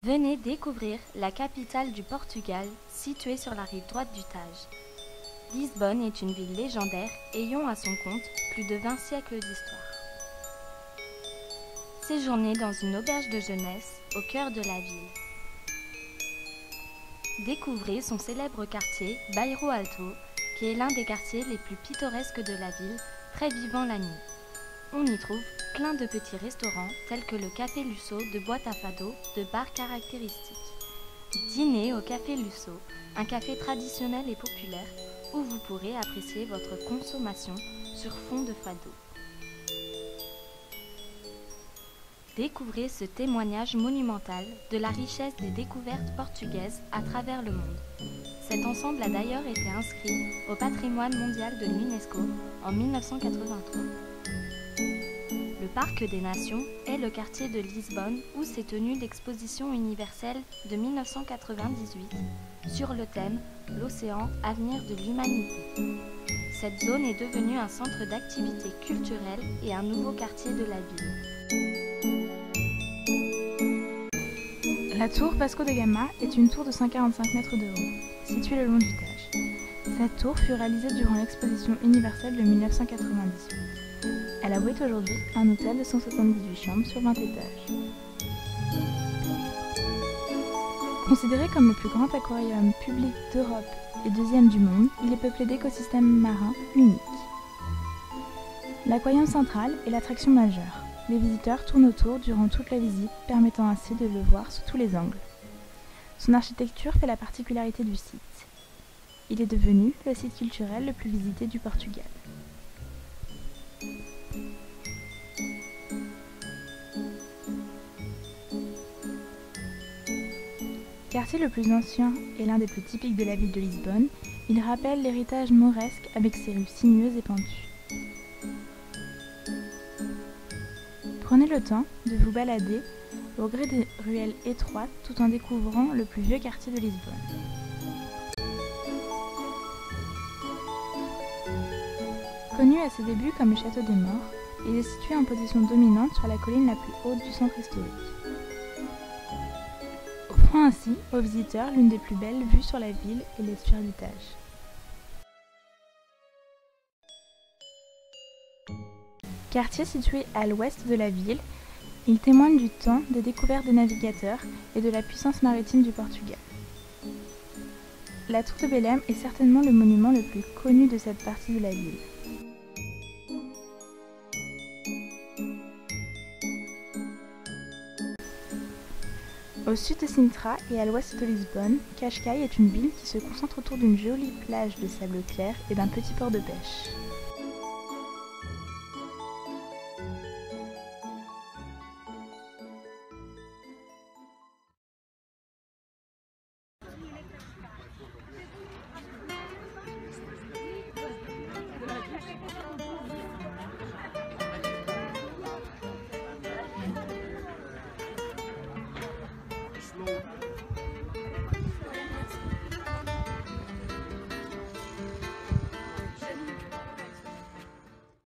Venez découvrir la capitale du Portugal, située sur la rive droite du Tage. Lisbonne est une ville légendaire ayant à son compte plus de 20 siècles d'histoire. Séjournez dans une auberge de jeunesse au cœur de la ville. Découvrez son célèbre quartier, Bairro Alto, qui est l'un des quartiers les plus pittoresques de la ville, très vivant la nuit. On y trouve plein de petits restaurants tels que le Café Lusso de boîte à fado, de bars caractéristiques. Dînez au Café Lusso, un café traditionnel et populaire où vous pourrez apprécier votre consommation sur fond de fado. Découvrez ce témoignage monumental de la richesse des découvertes portugaises à travers le monde. Cet ensemble a d'ailleurs été inscrit au patrimoine mondial de l'UNESCO en 1983. Le Parc des Nations est le quartier de Lisbonne où s'est tenue l'exposition universelle de 1998 sur le thème « L'océan, avenir de l'humanité ». Cette zone est devenue un centre d'activité culturelle et un nouveau quartier de la ville. La tour Vasco da Gama est une tour de 145 mètres de haut, située le long du Tage. Cette tour fut réalisée durant l'exposition universelle de 1998. Elle abrite aujourd'hui un hôtel de 178 chambres sur 20 étages. Considéré comme le plus grand aquarium public d'Europe et deuxième du monde, il est peuplé d'écosystèmes marins uniques. L'aquarium central est l'attraction majeure. Les visiteurs tournent autour durant toute la visite, permettant ainsi de le voir sous tous les angles. Son architecture fait la particularité du site. Il est devenu le site culturel le plus visité du Portugal. Quartier le plus ancien et l'un des plus typiques de la ville de Lisbonne, il rappelle l'héritage mauresque avec ses rues sinueuses et pentues. Prenez le temps de vous balader au gré des ruelles étroites tout en découvrant le plus vieux quartier de Lisbonne. Connu à ses débuts comme le château des Morts, il est situé en position dominante sur la colline la plus haute du centre historique. Offrant ainsi aux visiteurs l'une des plus belles vues sur la ville et l'estuaire du Tage. Quartier situé à l'ouest de la ville, il témoigne du temps des découvertes des navigateurs et de la puissance maritime du Portugal. La tour de Belém est certainement le monument le plus connu de cette partie de la ville. Au sud de Sintra et à l'ouest de Lisbonne, Cascais est une ville qui se concentre autour d'une jolie plage de sable clair et d'un petit port de pêche. Slow.